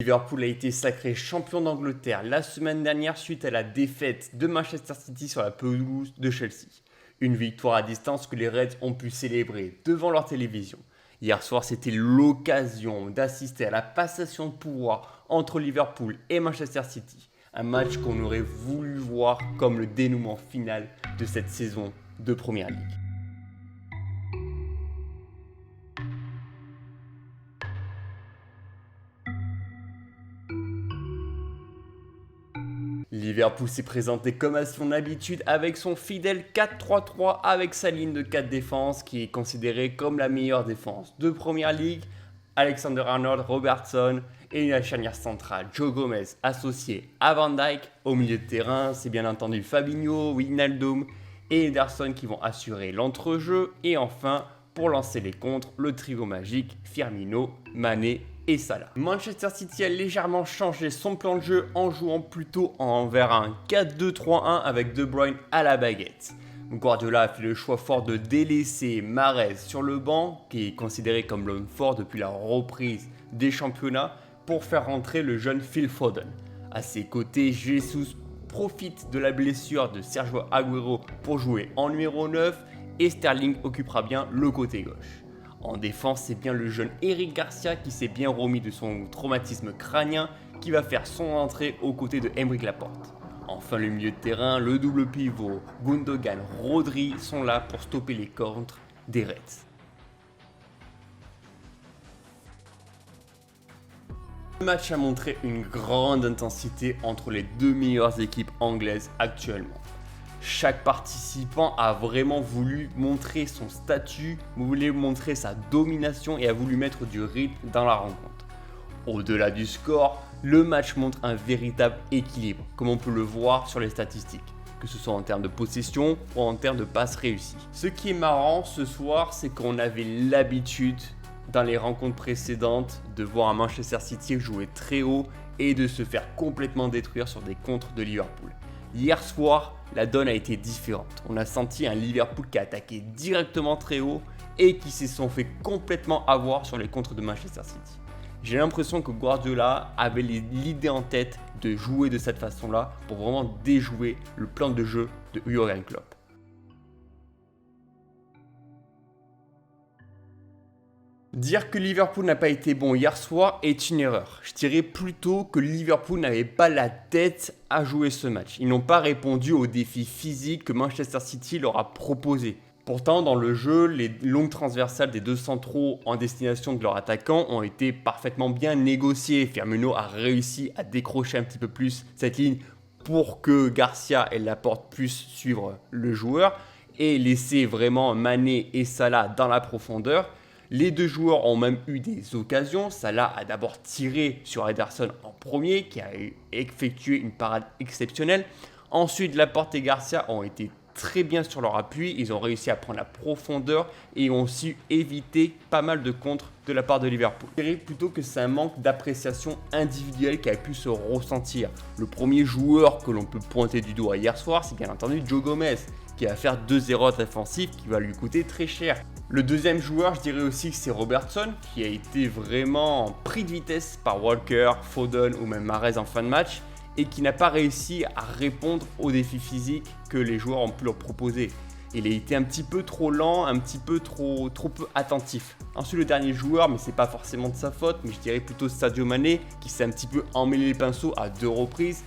Liverpool a été sacré champion d'Angleterre la semaine dernière suite à la défaite de Manchester City sur la pelouse de Chelsea. Une victoire à distance que les Reds ont pu célébrer devant leur télévision. Hier soir, c'était l'occasion d'assister à la passation de pouvoir entre Liverpool et Manchester City. Un match qu'on aurait voulu voir comme le dénouement final de cette saison de Première Ligue. Liverpool s'est présenté comme à son habitude avec son fidèle 4-3-3 avec sa ligne de 4 défense qui est considérée comme la meilleure défense de Première Ligue. Alexander-Arnold, Robertson et la charnière centrale Joe Gomez associé à Van Dijk. Au milieu de terrain, c'est bien entendu Fabinho, Wijnaldum et Ederson qui vont assurer l'entrejeu. Et enfin, pour lancer les contres, le trio magique Firmino, Mané et Salah. Manchester City a légèrement changé son plan de jeu en jouant plutôt vers un 4-2-3-1 avec De Bruyne à la baguette. Guardiola a fait le choix fort de délaisser Mahrez sur le banc, qui est considéré comme l'homme fort depuis la reprise des championnats, pour faire rentrer le jeune Phil Foden. À ses côtés, Jesus profite de la blessure de Sergio Aguero pour jouer en numéro 9 et Sterling occupera bien le côté gauche. En défense, c'est bien le jeune Eric Garcia qui s'est bien remis de son traumatisme crânien qui va faire son entrée aux côtés de Aymeric Laporte. Enfin, le milieu de terrain, le double pivot, Gundogan, Rodri sont là pour stopper les contres des Reds. Le match a montré une grande intensité entre les deux meilleures équipes anglaises actuellement. Chaque participant a vraiment voulu montrer son statut, voulu montrer sa domination et a voulu mettre du rythme dans la rencontre. Au-delà du score, le match montre un véritable équilibre, comme on peut le voir sur les statistiques, que ce soit en termes de possession ou en termes de passes réussies. Ce qui est marrant ce soir, c'est qu'on avait l'habitude dans les rencontres précédentes de voir un Manchester City jouer très haut et de se faire complètement détruire sur des contres de Liverpool. Hier soir, la donne a été différente. On a senti un Liverpool qui a attaqué directement très haut et qui se sont fait complètement avoir sur les contres de Manchester City. J'ai l'impression que Guardiola avait l'idée en tête de jouer de cette façon-là pour vraiment déjouer le plan de jeu de Jürgen Klopp. Dire que Liverpool n'a pas été bon hier soir est une erreur. Je dirais plutôt que Liverpool n'avait pas la tête à jouer ce match. Ils n'ont pas répondu aux défis physiques que Manchester City leur a proposés. Pourtant, dans le jeu, les longues transversales des deux centraux en destination de leurs attaquants ont été parfaitement bien négociées. Firmino a réussi à décrocher un petit peu plus cette ligne pour que Garcia et Laporte puissent suivre le joueur et laisser vraiment Mané et Salah dans la profondeur. Les deux joueurs ont même eu des occasions. Salah a d'abord tiré sur Ederson en premier, qui a effectué une parade exceptionnelle. Ensuite, Laporte et Garcia ont été très bien sur leur appui. Ils ont réussi à prendre la profondeur et ont aussi évité pas mal de contres de la part de Liverpool. Je dirais plutôt que c'est un manque d'appréciation individuelle qui a pu se ressentir. Le premier joueur que l'on peut pointer du doigt hier soir, c'est bien entendu Joe Gomez, qui va faire 2 erreurs défensives qui va lui coûter très cher. Le deuxième joueur, je dirais aussi que c'est Robertson, qui a été vraiment pris de vitesse par Walker, Foden ou même Mahrez en fin de match et qui n'a pas réussi à répondre aux défis physiques que les joueurs ont pu leur proposer. Il a été un petit peu trop lent, un petit peu trop peu attentif. Ensuite, le dernier joueur, mais c'est pas forcément de sa faute, mais je dirais plutôt Sadio Mané, qui s'est un petit peu emmêlé les pinceaux à 2 reprises,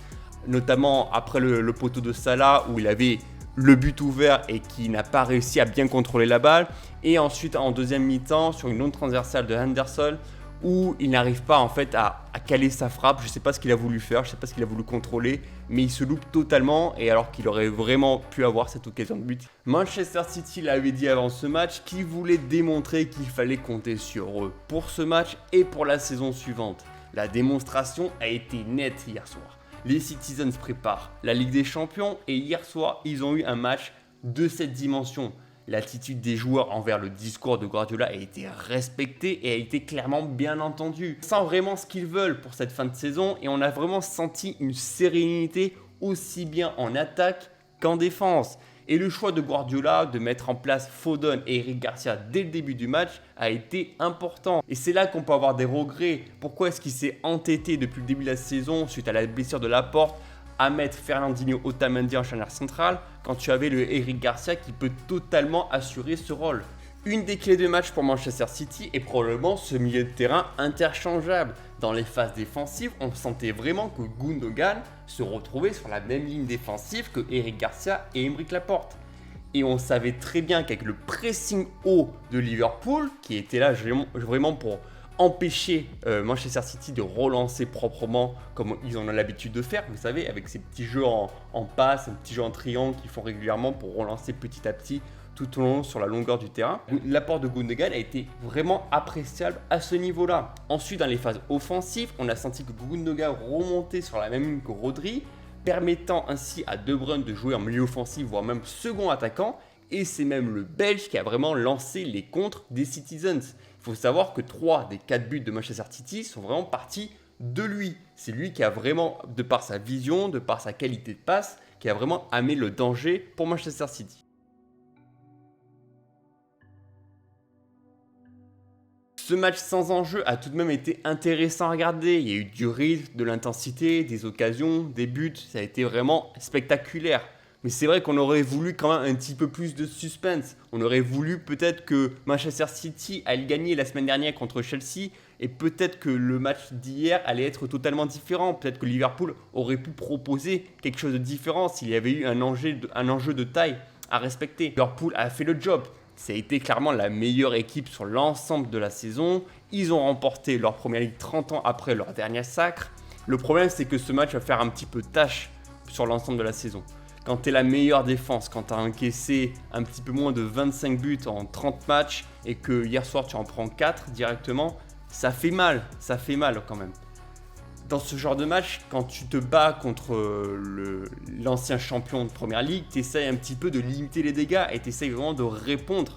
notamment après le poteau de Salah où il avait le but ouvert et qui n'a pas réussi à bien contrôler la balle. Et ensuite en deuxième mi-temps sur une longue transversale de Henderson où il n'arrive pas en fait à caler sa frappe. Je ne sais pas ce qu'il a voulu faire, je ne sais pas ce qu'il a voulu contrôler, mais il se loupe totalement et alors qu'il aurait vraiment pu avoir cette occasion de but. Manchester City l'avait dit avant ce match qu'il voulait démontrer qu'il fallait compter sur eux pour ce match et pour la saison suivante. La démonstration a été nette hier soir. Les Citizens préparent la Ligue des Champions et hier soir, ils ont eu un match de cette dimension. L'attitude des joueurs envers le discours de Guardiola a été respectée et a été clairement bien entendue. Ils sentent vraiment ce qu'ils veulent pour cette fin de saison et on a vraiment senti une sérénité aussi bien en attaque qu'en défense. Et le choix de Guardiola de mettre en place Foden et Eric Garcia dès le début du match a été important. Et c'est là qu'on peut avoir des regrets. Pourquoi est-ce qu'il s'est entêté depuis le début de la saison suite à la blessure de Laporte à mettre Fernandinho Otamendi en charnière centrale quand tu avais le Eric Garcia qui peut totalement assurer ce rôle? Une des clés de match pour Manchester City est probablement ce milieu de terrain interchangeable. Dans les phases défensives, on sentait vraiment que Gundogan se retrouvait sur la même ligne défensive que Eric Garcia et Aymeric Laporte. Et on savait très bien qu'avec le pressing haut de Liverpool, qui était là vraiment pour empêcher Manchester City de relancer proprement comme ils en ont l'habitude de faire, vous savez, avec ces petits jeux en passe, un petit jeu en triangle qu'ils font régulièrement pour relancer petit à petit tout au long sur la longueur du terrain. L'apport de Gundogan a été vraiment appréciable à ce niveau-là. Ensuite, dans les phases offensives, on a senti que Gundogan remontait sur la même ligne que Rodri, permettant ainsi à De Bruyne de jouer en milieu offensif, voire même second attaquant. Et c'est même le Belge qui a vraiment lancé les contres des Citizens. Il faut savoir que 3 des 4 buts de Manchester City sont vraiment partis de lui. C'est lui qui a vraiment, de par sa vision, de par sa qualité de passe, qui a vraiment amené le danger pour Manchester City. Ce match sans enjeu a tout de même été intéressant à regarder. Il y a eu du rythme, de l'intensité, des occasions, des buts. Ça a été vraiment spectaculaire. Mais c'est vrai qu'on aurait voulu quand même un petit peu plus de suspense. On aurait voulu peut-être que Manchester City allait gagner la semaine dernière contre Chelsea et peut-être que le match d'hier allait être totalement différent. Peut-être que Liverpool aurait pu proposer quelque chose de différent s'il y avait eu un enjeu de taille à respecter. Liverpool a fait le job. Ça a été clairement la meilleure équipe sur l'ensemble de la saison. Ils ont remporté leur première ligue 30 ans après leur dernier sacre. Le problème, c'est que ce match va faire un petit peu tâche sur l'ensemble de la saison. Quand tu es la meilleure défense, quand tu as encaissé un petit peu moins de 25 buts en 30 matchs et que hier soir tu en prends 4 directement, ça fait mal quand même. Dans ce genre de match, quand tu te bats contre l'ancien champion de Première Ligue, tu essayes un petit peu de limiter les dégâts et tu essayes vraiment de répondre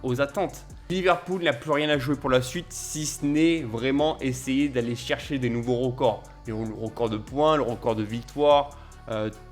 aux attentes. Liverpool n'a plus rien à jouer pour la suite, si ce n'est vraiment essayer d'aller chercher des nouveaux records. Le record de points, le record de victoires,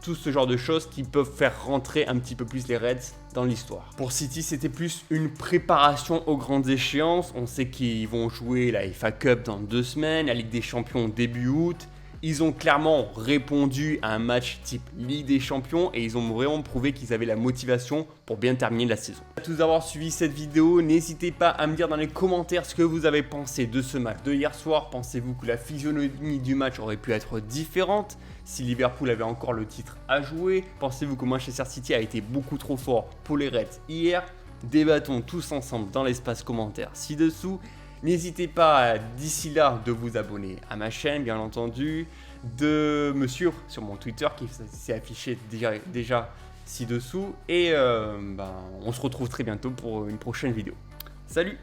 tout ce genre de choses qui peuvent faire rentrer un petit peu plus les Reds dans l'histoire. Pour City, c'était plus une préparation aux grandes échéances. On sait qu'ils vont jouer la FA Cup dans 2 semaines, la Ligue des Champions début août. Ils ont clairement répondu à un match type Ligue des Champions et ils ont vraiment prouvé qu'ils avaient la motivation pour bien terminer la saison. Merci à tous d'avoir suivi cette vidéo. N'hésitez pas à me dire dans les commentaires ce que vous avez pensé de ce match de hier soir. Pensez-vous que la physionomie du match aurait pu être différente si Liverpool avait encore le titre à jouer? Pensez-vous que Manchester City a été beaucoup trop fort pour les Reds hier? Débattons tous ensemble dans l'espace commentaire ci-dessous. N'hésitez pas d'ici là de vous abonner à ma chaîne, bien entendu, de me suivre sur mon Twitter qui s'est affiché déjà ci-dessous. Et on se retrouve très bientôt pour une prochaine vidéo. Salut!